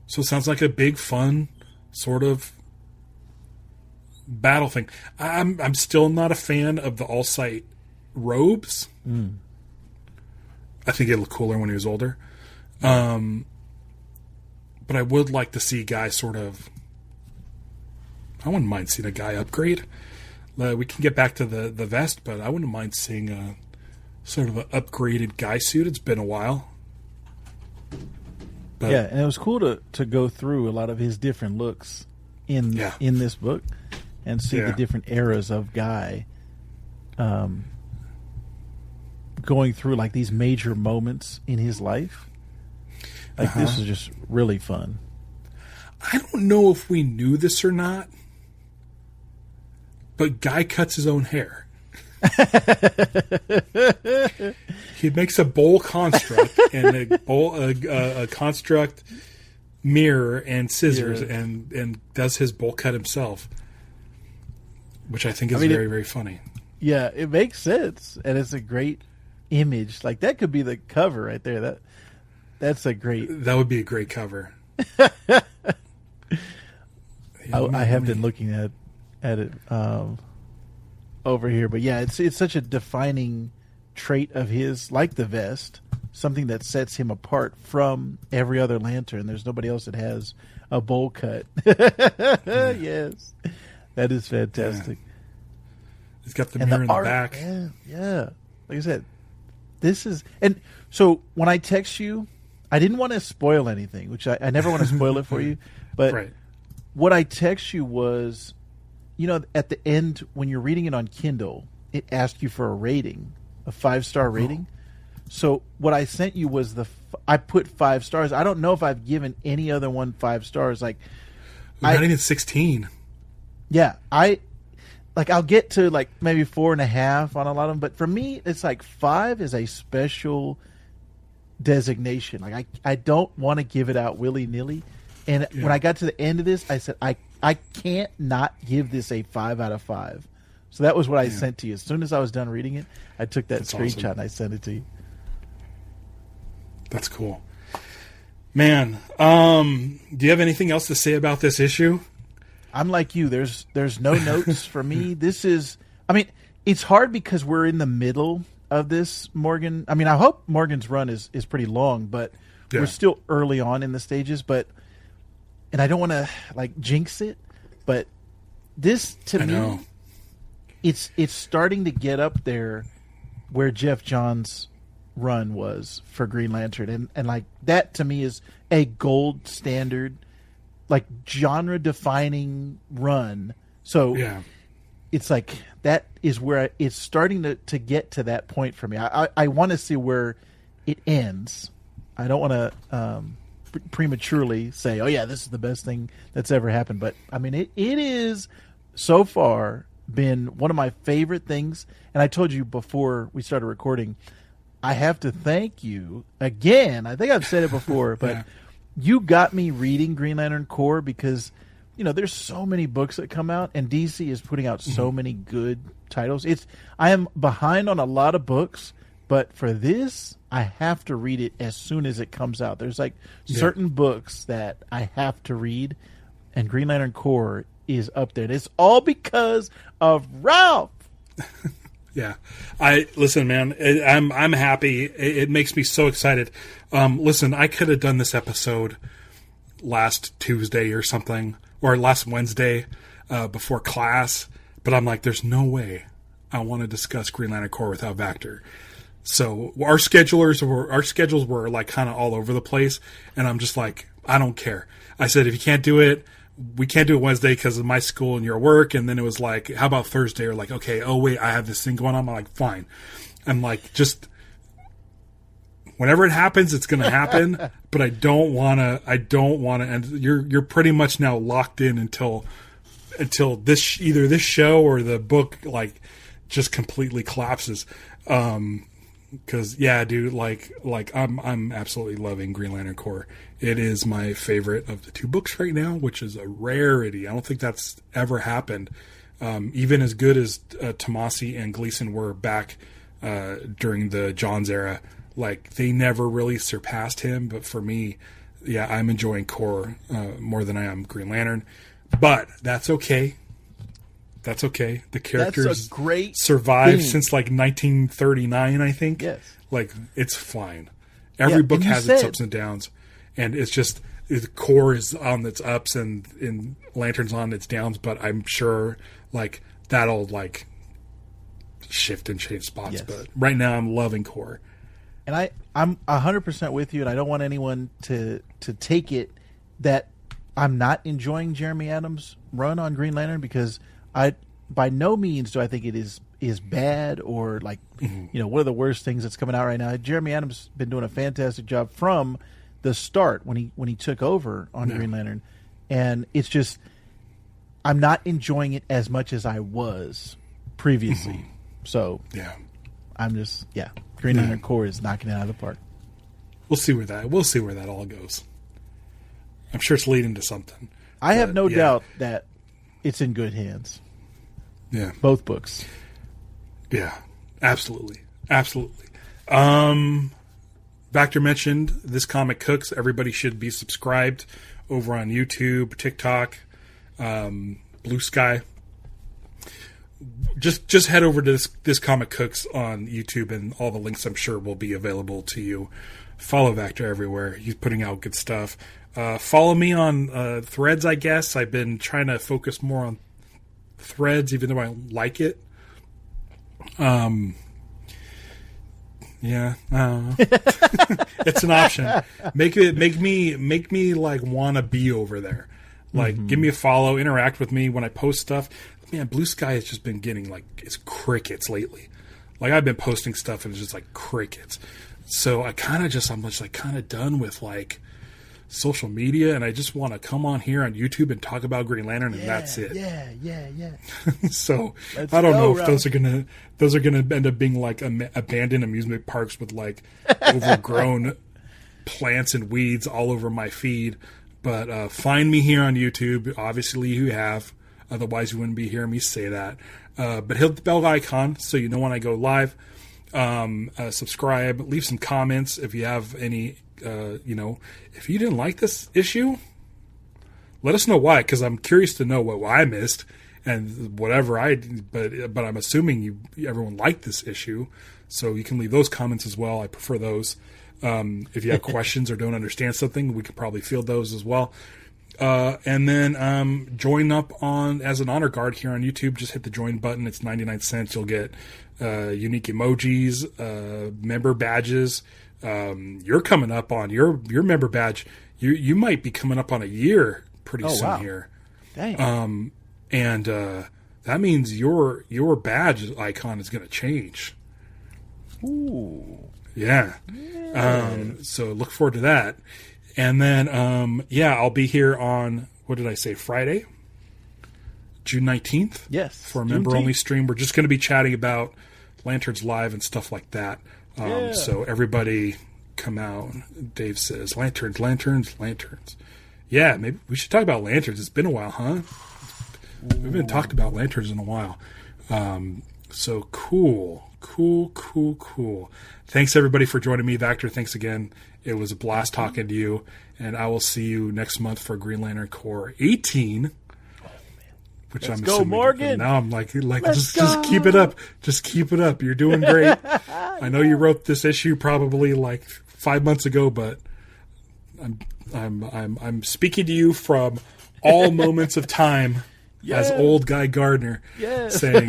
S1: So it sounds like a big, fun sort of battle thing. I'm still not a fan of the All-Sight robes. I think it looked cooler when he was older. But I would like to see Guy sort of... I wouldn't mind seeing a Guy upgrade. We can get back to the vest, but I wouldn't mind seeing a sort of an upgraded Guy suit. It's been a while. But,
S2: yeah, and it was cool to go through a lot of his different looks in this book and see the different eras of Guy going through like these major moments in his life. Like this was just really fun.
S1: I don't know if we knew this or not, but Guy cuts his own hair. He makes a bowl construct and a construct mirror and scissors and does his bowl cut himself, which I think is very, very funny.
S2: Yeah, it makes sense, and it's a great image. Like that could be the cover right there. That would be a great cover. I have been looking at it over here, but yeah, it's such a defining trait of his, like the vest, something that sets him apart from every other Lantern. There's nobody else that has a bowl cut. Yes, that is fantastic.
S1: Yeah. He's got the mirror in the back.
S2: Yeah. Like I said, this is, and so when I text you, I didn't want to spoil anything, which I never want to spoil it for you, but what I text you was, at the end when you're reading it on Kindle, it asks you for a rating, a 5-star rating. So what I sent you was I put 5 stars. I don't know if I've given any other one 5 stars. Like,
S1: not even 16.
S2: Yeah, I'll get to like maybe 4.5 on a lot of them, but for me, it's like 5 is a special designation. Like I don't want to give it out willy nilly. And when I got to the end of this, I said I can't not give this a 5 out of 5. So that was what I sent to you. As soon as I was done reading it, I took that screenshot and I sent it to you.
S1: That's cool, man. Do you have anything else to say about this issue?
S2: I'm like you. There's no notes for me. This is, it's hard because we're in the middle of this Morgan. I hope Morgan's run is pretty long, but we're still early on in the stages. And I don't want to like jinx it, but this to me, it's starting to get up there where Jeff Johns' run was for Green Lantern, and like that to me is a gold standard, like genre defining run. So it's like that is where it's starting to get to that point for me. I want to see where it ends. I don't want to prematurely say, oh yeah, this is the best thing that's ever happened, but it is so far been one of my favorite things. And I told you before we started recording, I have to thank you again. I think I've said it before, but you got me reading Green Lantern Corps because there's so many books that come out, and DC is putting out so many good titles. I am behind on a lot of books, but for this, I have to read it as soon as it comes out. There's like certain books that I have to read, and Green Lantern Corps is up there. And it's all because of Ralph.
S1: Yeah, listen, man. I'm happy. It makes me so excited. Listen, I could have done this episode last Tuesday or something, or last Wednesday before class, but I'm like, there's no way I want to discuss Green Lantern Corps without Vactor. So our schedules were like kind of all over the place, and I'm just like, I don't care. I said, if you can't do it, we can't do it Wednesday because of my school and your work. And then it was like, how about Thursday? Or like, okay, oh wait, I have this thing going on. I'm like, fine. I'm like, just whenever it happens, it's going to happen. But I don't want to. And you're pretty much now locked in until this either this show or the book like just completely collapses. Because yeah, dude, like I'm absolutely loving Green Lantern Corps. It is my favorite of the two books right now, which is a rarity. I don't think that's ever happened. Even as good as Tomasi and Gleason were back during the Johns era, like they never really surpassed him. But for me, yeah, I'm enjoying Corps more than I am Green Lantern. But that's okay. That's okay. The characters survived since like 1939, I think.
S2: Yes.
S1: Like, it's fine. Every book has its ups and downs. And it's just, the Corps is on its ups and Lantern's on its downs. But I'm sure, like, that'll, like, shift and change spots. Yes. But right now, I'm loving Corps.
S2: And I'm 100% with you. And I don't want anyone to take it that I'm not enjoying Jeremy Adams' run on Green Lantern, because by no means do I think it is bad or like, one of the worst things that's coming out right now. Jeremy Adams has been doing a fantastic job from the start when he took over on Green Lantern, and it's just I'm not enjoying it as much as I was previously. So
S1: yeah,
S2: I'm just Green Lantern Corps is knocking it out of the park.
S1: We'll see where that all goes. I'm sure it's leading to something.
S2: I have no doubt that it's in good hands.
S1: Yeah.
S2: Both books.
S1: Yeah. Absolutely. Vactor mentioned This Comic Cooks. Everybody should be subscribed over on YouTube, TikTok, Blue Sky. Just head over to this Comic Cooks on YouTube, and all the links I'm sure will be available to you. Follow Vactor everywhere. He's putting out good stuff. Follow me on Threads, I guess. I've been trying to focus more on Threads, even though I like it. It's an option. Make me like want to be over there. Like, give me a follow, interact with me when I post stuff. Man, Blue Sky has just been getting like it's crickets lately. Like, I've been posting stuff and it's just like crickets. So I'm just kind of done with like social media, and I just want to come on here on YouTube and talk about Green Lantern, and that's it.
S2: Yeah.
S1: So I don't know if those are gonna end up being like abandoned amusement parks with like overgrown plants and weeds all over my feed. But find me here on YouTube. Obviously, you have. Otherwise, you wouldn't be hearing me say that. But hit the bell icon so you know when I go live. Subscribe. Leave some comments if you have any. If you didn't like this issue, let us know why, because I'm curious to know what I missed and whatever but I'm assuming everyone liked this issue, so you can leave those comments as well. I prefer those. If you have questions or don't understand something, we could probably field those as well. And then join up as an honor guard here on YouTube. Just hit the join button. It's 99 cents. You'll get unique emojis, member badges. You're coming up on your member badge. You might be coming up on a year pretty soon here.
S2: Dang.
S1: And that means your badge icon is going to change.
S2: Ooh.
S1: Yeah. So look forward to that. And then I'll be here on, what did I say, Friday? June 19th?
S2: Yes.
S1: For a member-only stream. We're just going to be chatting about Lanterns Live and stuff like that. So everybody come out. Dave says, Lanterns. Yeah, maybe we should talk about Lanterns. It's been a while, huh? We haven't talked about Lanterns in a while. So cool. Thanks, everybody, for joining me. Vactor, thanks again. It was a blast talking to you. And I will see you next month for Green Lantern Corps 18. Which
S2: Let's
S1: I'm
S2: go,
S1: assuming,
S2: Morgan.
S1: Now I'm like just keep it up. Just keep it up. You're doing great. I know you wrote this issue probably like 5 months ago, but I'm speaking to you from all moments of time as old Guy Gardner saying,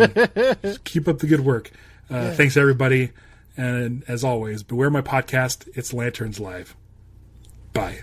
S1: keep up the good work. Thanks, everybody. And as always, beware my podcast. It's Lanterns Live. Bye.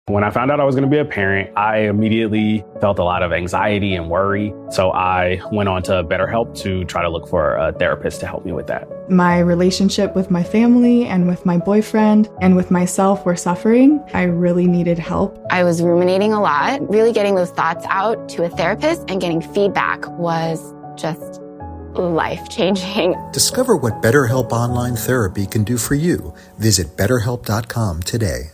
S3: When I found out I was going to be a parent, I immediately felt a lot of anxiety and worry. So I went on to BetterHelp to try to look for a therapist to help me with that.
S4: My relationship with my family and with my boyfriend and with myself were suffering. I really needed help.
S5: I was ruminating a lot. Really getting those thoughts out to a therapist and getting feedback was just life-changing.
S6: Discover what BetterHelp Online Therapy can do for you. Visit BetterHelp.com today.